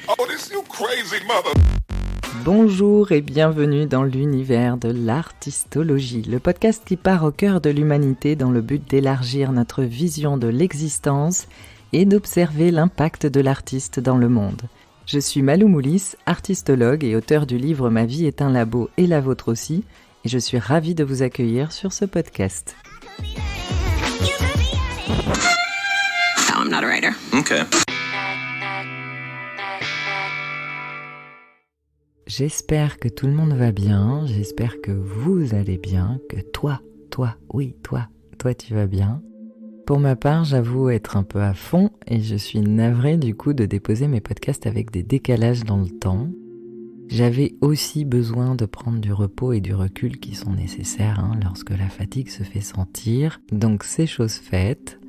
Oh, this you crazy mother. Bonjour et bienvenue dans l'univers de l'artistologie, le podcast qui part au cœur de l'humanité dans le but d'élargir notre vision de l'existence et d'observer l'impact de l'artiste dans le monde. Je suis Malou Moulis, artistologue et auteur du livre « Ma vie est un labo et la vôtre aussi » et je suis ravie de vous accueillir sur ce podcast. No, I'm not a writer. Okay. J'espère que tout le monde va bien, j'espère que vous allez bien, que toi tu vas bien. Pour ma part, j'avoue être un peu à fond et je suis navrée du coup de déposer mes podcasts avec des décalages dans le temps. J'avais aussi besoin de prendre du repos et du recul qui sont nécessaires lorsque la fatigue se fait sentir, donc c'est chose faite.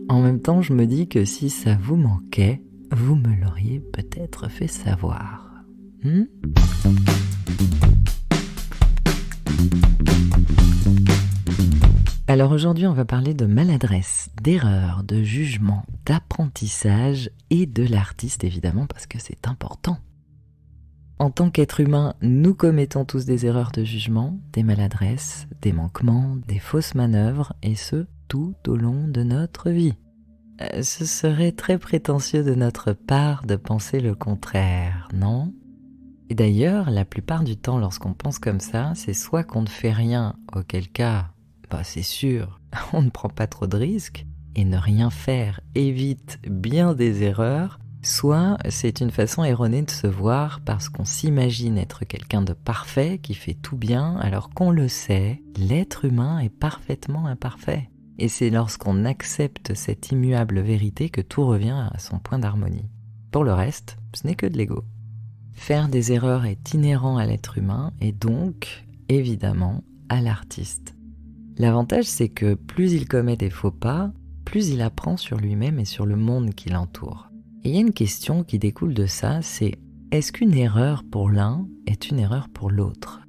En même temps, je me dis que si ça vous manquait, vous me l'auriez peut-être fait savoir. Alors aujourd'hui, on va parler de maladresse, d'erreur, de jugement, d'apprentissage et de l'artiste évidemment parce que c'est important. En tant qu'être humain, nous commettons tous des erreurs de jugement, des maladresses, des manquements, des fausses manœuvres et ce, tout au long de notre vie. Ce serait très prétentieux de notre part de penser le contraire, non ? Et d'ailleurs, la plupart du temps, lorsqu'on pense comme ça, c'est soit qu'on ne fait rien, auquel cas, c'est sûr, on ne prend pas trop de risques, et ne rien faire évite bien des erreurs, soit c'est une façon erronée de se voir parce qu'on s'imagine être quelqu'un de parfait, qui fait tout bien, alors qu'on le sait, l'être humain est parfaitement imparfait. Et c'est lorsqu'on accepte cette immuable vérité que tout revient à son point d'harmonie. Pour le reste, ce n'est que de l'ego. Faire des erreurs est inhérent à l'être humain et donc, évidemment, à l'artiste. L'avantage, c'est que plus il commet des faux pas, plus il apprend sur lui-même et sur le monde qui l'entoure. Et il y a une question qui découle de ça, c'est est-ce qu'une erreur pour l'un est une erreur pour l'autre ?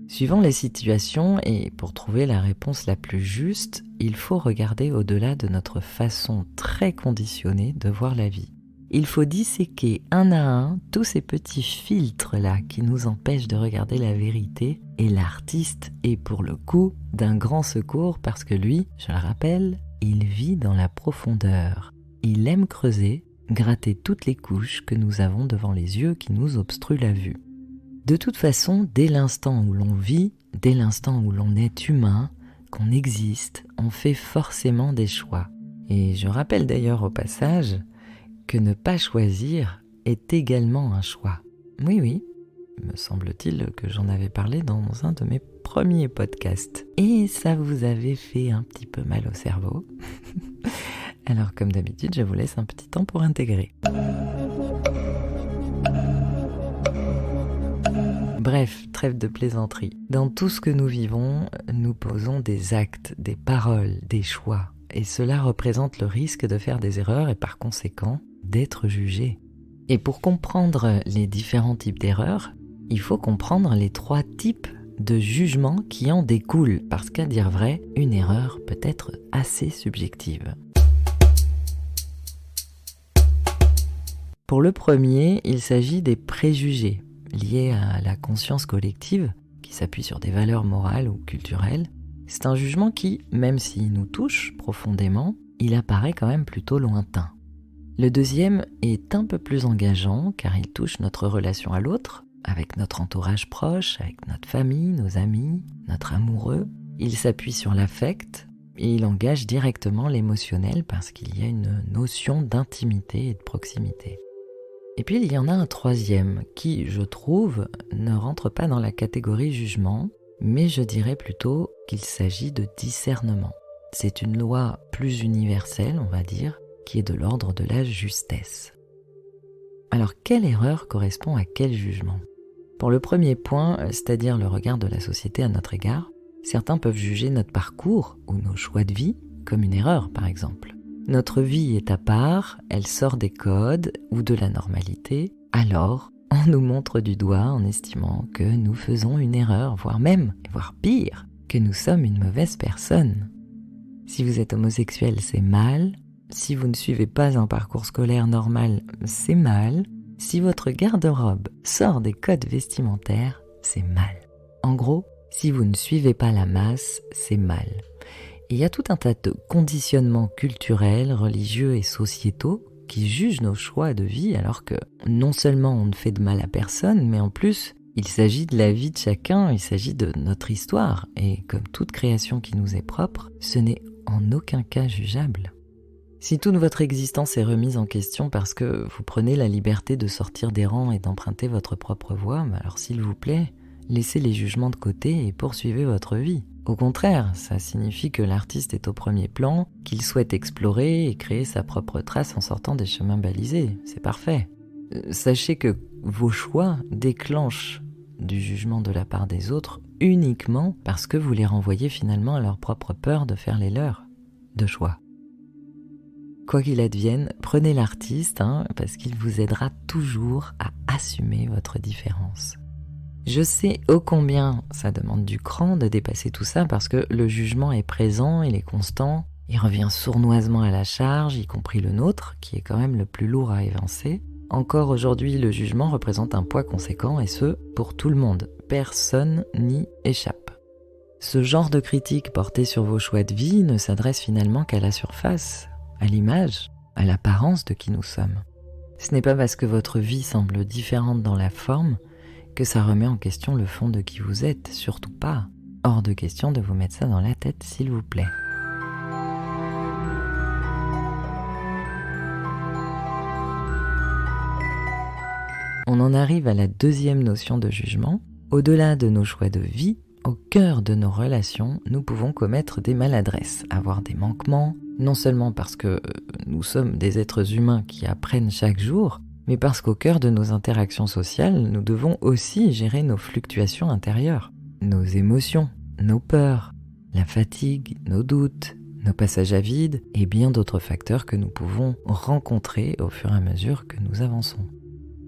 Suivant les situations et pour trouver la réponse la plus juste, il faut regarder au-delà de notre façon très conditionnée de voir la vie. Il faut disséquer un à un tous ces petits filtres-là qui nous empêchent de regarder la vérité et l'artiste est pour le coup d'un grand secours parce que lui, je le rappelle, il vit dans la profondeur. Il aime creuser, gratter toutes les couches que nous avons devant les yeux qui nous obstruent la vue. De toute façon, dès l'instant où l'on vit, dès l'instant où l'on est humain, qu'on existe, on fait forcément des choix. Et je rappelle d'ailleurs au passage que ne pas choisir est également un choix. Oui, me semble-t-il que j'en avais parlé dans un de mes premiers podcasts. Et ça vous avait fait un petit peu mal au cerveau. Alors comme d'habitude, je vous laisse un petit temps pour intégrer. Bref, trêve de plaisanterie. Dans tout ce que nous vivons, nous posons des actes, des paroles, des choix. Et cela représente le risque de faire des erreurs et par conséquent, d'être jugé. Et pour comprendre les différents types d'erreurs, il faut comprendre les 3 types de jugements qui en découlent, parce qu'à dire vrai, une erreur peut être assez subjective. Pour le premier, il s'agit des préjugés, liés à la conscience collective, qui s'appuie sur des valeurs morales ou culturelles. C'est un jugement qui, même s'il nous touche profondément, il apparaît quand même plutôt lointain. Le deuxième est un peu plus engageant car il touche notre relation à l'autre, avec notre entourage proche, avec notre famille, nos amis, notre amoureux. Il s'appuie sur l'affect et il engage directement l'émotionnel parce qu'il y a une notion d'intimité et de proximité. Et puis il y en a un troisième qui, je trouve, ne rentre pas dans la catégorie jugement, mais je dirais plutôt qu'il s'agit de discernement. C'est une loi plus universelle, on va dire, qui est de l'ordre de la justesse. Alors, quelle erreur correspond à quel jugement ? Pour le premier point, c'est-à-dire le regard de la société à notre égard, certains peuvent juger notre parcours ou nos choix de vie comme une erreur, par exemple. Notre vie est à part, elle sort des codes ou de la normalité, alors on nous montre du doigt en estimant que nous faisons une erreur, voire pire, que nous sommes une mauvaise personne. Si vous êtes homosexuel, c'est mal. Si vous ne suivez pas un parcours scolaire normal, c'est mal. Si votre garde-robe sort des codes vestimentaires, c'est mal. En gros, si vous ne suivez pas la masse, c'est mal. Et il y a tout un tas de conditionnements culturels, religieux et sociétaux qui jugent nos choix de vie alors que non seulement on ne fait de mal à personne, mais en plus, il s'agit de la vie de chacun, il s'agit de notre histoire. Et comme toute création qui nous est propre, ce n'est en aucun cas jugeable. Si toute votre existence est remise en question parce que vous prenez la liberté de sortir des rangs et d'emprunter votre propre voie, alors s'il vous plaît, laissez les jugements de côté et poursuivez votre vie. Au contraire, ça signifie que l'artiste est au premier plan, qu'il souhaite explorer et créer sa propre trace en sortant des chemins balisés. C'est parfait. Sachez que vos choix déclenchent du jugement de la part des autres uniquement parce que vous les renvoyez finalement à leur propre peur de faire les leurs de choix. Quoi qu'il advienne, prenez l'artiste parce qu'il vous aidera toujours à assumer votre différence. Je sais ô combien ça demande du cran de dépasser tout ça parce que le jugement est présent, il est constant, il revient sournoisement à la charge, y compris le nôtre, qui est quand même le plus lourd à évincer. Encore aujourd'hui, le jugement représente un poids conséquent et ce, pour tout le monde. Personne n'y échappe. Ce genre de critique portée sur vos choix de vie ne s'adresse finalement qu'à la surface, à l'image, à l'apparence de qui nous sommes. Ce n'est pas parce que votre vie semble différente dans la forme que ça remet en question le fond de qui vous êtes, surtout pas. Hors de question de vous mettre ça dans la tête, s'il vous plaît. On en arrive à la deuxième notion de jugement. Au-delà de nos choix de vie, au cœur de nos relations, nous pouvons commettre des maladresses, avoir des manquements, non seulement parce que nous sommes des êtres humains qui apprennent chaque jour, mais parce qu'au cœur de nos interactions sociales, nous devons aussi gérer nos fluctuations intérieures, nos émotions, nos peurs, la fatigue, nos doutes, nos passages à vide et bien d'autres facteurs que nous pouvons rencontrer au fur et à mesure que nous avançons.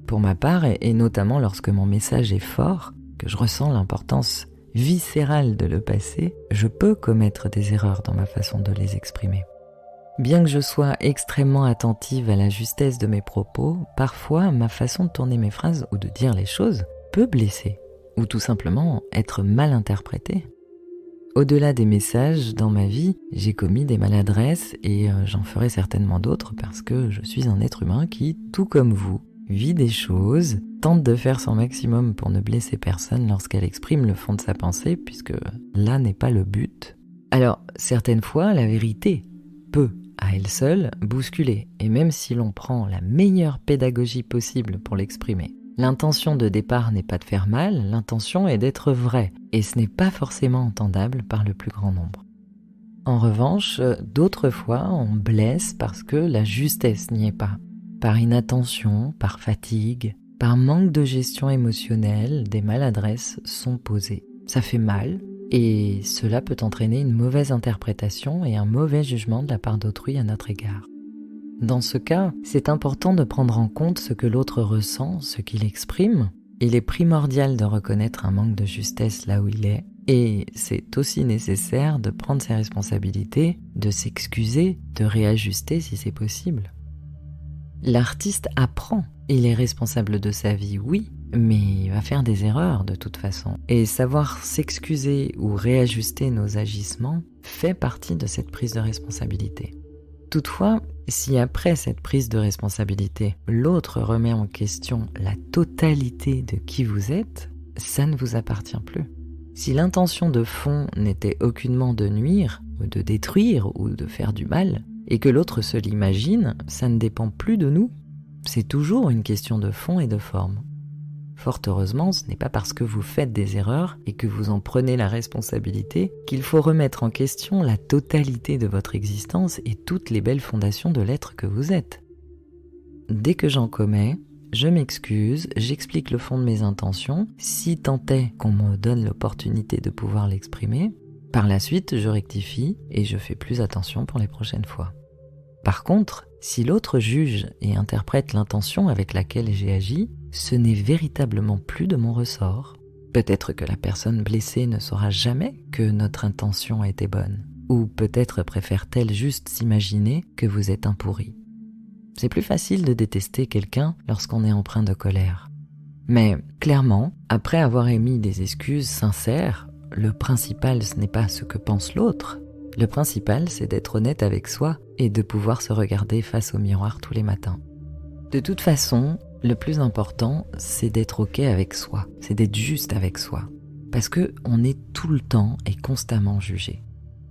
Pour ma part, et notamment lorsque mon message est fort, que je ressens l'importance viscérale de le passer, je peux commettre des erreurs dans ma façon de les exprimer. Bien que je sois extrêmement attentive à la justesse de mes propos, parfois ma façon de tourner mes phrases ou de dire les choses peut blesser, ou tout simplement être mal interprétée. Au-delà des messages, dans ma vie, j'ai commis des maladresses et j'en ferai certainement d'autres parce que je suis un être humain qui, tout comme vous, vit des choses, tente de faire son maximum pour ne blesser personne lorsqu'elle exprime le fond de sa pensée, puisque là n'est pas le but. Alors, certaines fois, la vérité peut, à elle seule, bousculer, et même si l'on prend la meilleure pédagogie possible pour l'exprimer. L'intention de départ n'est pas de faire mal, l'intention est d'être vraie, et ce n'est pas forcément entendable par le plus grand nombre. En revanche, d'autres fois, on blesse parce que la justesse n'y est pas. Par inattention, par fatigue, par manque de gestion émotionnelle, des maladresses sont posées. Ça fait mal, et cela peut entraîner une mauvaise interprétation et un mauvais jugement de la part d'autrui à notre égard. Dans ce cas, c'est important de prendre en compte ce que l'autre ressent, ce qu'il exprime. Il est primordial de reconnaître un manque de justesse là où il est, et c'est aussi nécessaire de prendre ses responsabilités, de s'excuser, de réajuster si c'est possible. L'artiste apprend, il est responsable de sa vie, oui, mais il va faire des erreurs de toute façon. Et savoir s'excuser ou réajuster nos agissements fait partie de cette prise de responsabilité. Toutefois, si après cette prise de responsabilité, l'autre remet en question la totalité de qui vous êtes, ça ne vous appartient plus. Si l'intention de fond n'était aucunement de nuire, ou de détruire, ou de faire du mal, et que l'autre se l'imagine, ça ne dépend plus de nous. C'est toujours une question de fond et de forme. Fort heureusement, ce n'est pas parce que vous faites des erreurs et que vous en prenez la responsabilité qu'il faut remettre en question la totalité de votre existence et toutes les belles fondations de l'être que vous êtes. Dès que j'en commets, je m'excuse, j'explique le fond de mes intentions, si tant est qu'on me donne l'opportunité de pouvoir l'exprimer. Par la suite, je rectifie et je fais plus attention pour les prochaines fois. Par contre, si l'autre juge et interprète l'intention avec laquelle j'ai agi, ce n'est véritablement plus de mon ressort. Peut-être que la personne blessée ne saura jamais que notre intention était bonne, ou peut-être préfère-t-elle juste s'imaginer que vous êtes un pourri. C'est plus facile de détester quelqu'un lorsqu'on est empreint de colère. Mais clairement, après avoir émis des excuses sincères, le principal, ce n'est pas ce que pense l'autre. Le principal, c'est d'être honnête avec soi et de pouvoir se regarder face au miroir tous les matins. De toute façon, le plus important, c'est d'être OK avec soi, c'est d'être juste avec soi. Parce qu'on est tout le temps et constamment jugé.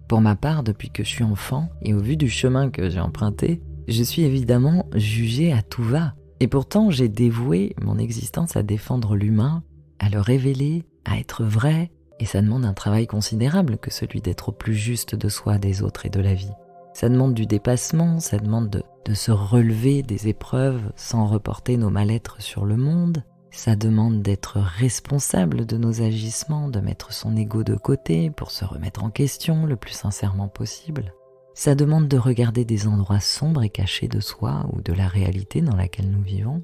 Pour ma part, depuis que je suis enfant, et au vu du chemin que j'ai emprunté, je suis évidemment jugé à tout va. Et pourtant, j'ai dévoué mon existence à défendre l'humain, à le révéler, à être vrai, et ça demande un travail considérable que celui d'être au plus juste de soi, des autres et de la vie. Ça demande du dépassement, ça demande de se relever des épreuves sans reporter nos mal-être sur le monde. Ça demande d'être responsable de nos agissements, de mettre son ego de côté pour se remettre en question le plus sincèrement possible. Ça demande de regarder des endroits sombres et cachés de soi ou de la réalité dans laquelle nous vivons.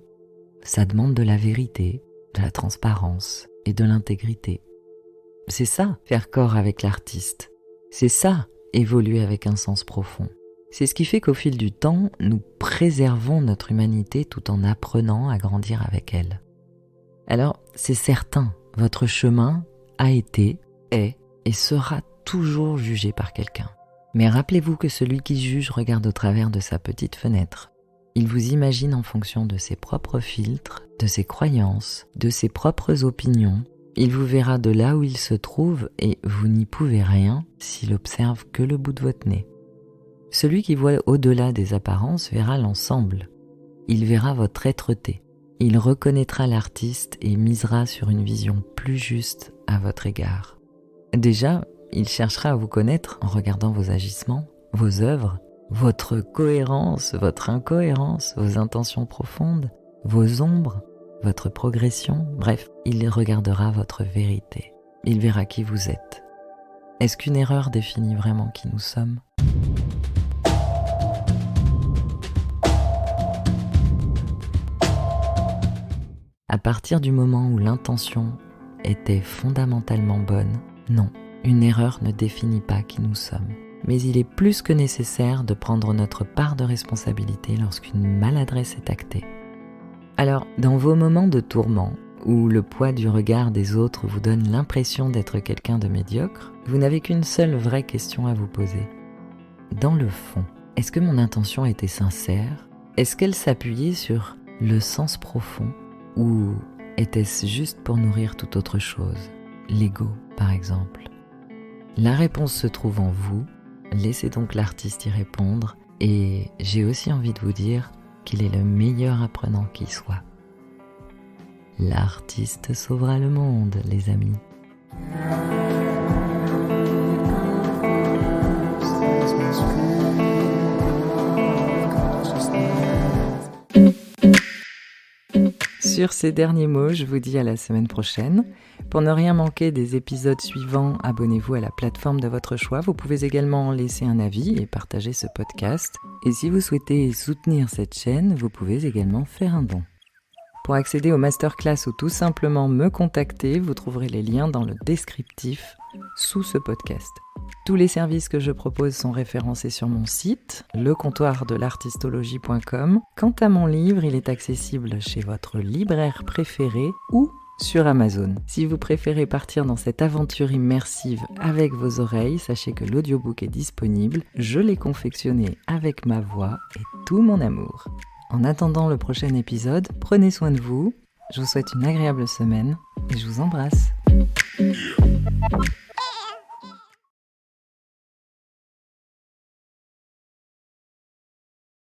Ça demande de la vérité, de la transparence et de l'intégrité. C'est ça, faire corps avec l'artiste. C'est ça, évoluer avec un sens profond. C'est ce qui fait qu'au fil du temps, nous préservons notre humanité tout en apprenant à grandir avec elle. Alors, c'est certain, votre chemin a été, est et sera toujours jugé par quelqu'un. Mais rappelez-vous que celui qui juge regarde au travers de sa petite fenêtre. Il vous imagine en fonction de ses propres filtres, de ses croyances, de ses propres opinions. Il vous verra de là où il se trouve et vous n'y pouvez rien s'il observe que le bout de votre nez. Celui qui voit au-delà des apparences verra l'ensemble. Il verra votre êtreté. Il reconnaîtra l'artiste et misera sur une vision plus juste à votre égard. Déjà, il cherchera à vous connaître en regardant vos agissements, vos œuvres, votre cohérence, votre incohérence, vos intentions profondes, vos ombres, votre progression, bref, il regardera votre vérité. Il verra qui vous êtes. Est-ce qu'une erreur définit vraiment qui nous sommes ? À partir du moment où l'intention était fondamentalement bonne, non, une erreur ne définit pas qui nous sommes. Mais il est plus que nécessaire de prendre notre part de responsabilité lorsqu'une maladresse est actée. Alors, dans vos moments de tourment, où le poids du regard des autres vous donne l'impression d'être quelqu'un de médiocre, vous n'avez qu'une seule vraie question à vous poser. Dans le fond, est-ce que mon intention était sincère ? Est-ce qu'elle s'appuyait sur le sens profond ? Ou était-ce juste pour nourrir toute autre chose ? L'ego, par exemple. La réponse se trouve en vous, laissez donc l'artiste y répondre, et j'ai aussi envie de vous dire qu'il est le meilleur apprenant qui soit. L'artiste sauvera le monde, les amis. Sur ces derniers mots, je vous dis à la semaine prochaine. Pour ne rien manquer des épisodes suivants, abonnez-vous à la plateforme de votre choix. Vous pouvez également laisser un avis et partager ce podcast. Et si vous souhaitez soutenir cette chaîne, vous pouvez également faire un don. Pour accéder aux masterclass ou tout simplement me contacter, vous trouverez les liens dans le descriptif sous ce podcast. Tous les services que je propose sont référencés sur mon site, lecomptoirdelartistologie.com. Quant à mon livre, il est accessible chez votre libraire préféré ou sur Amazon. Si vous préférez partir dans cette aventure immersive avec vos oreilles, sachez que l'audiobook est disponible. Je l'ai confectionné avec ma voix et tout mon amour. En attendant le prochain épisode, prenez soin de vous. Je vous souhaite une agréable semaine et je vous embrasse. Yeah.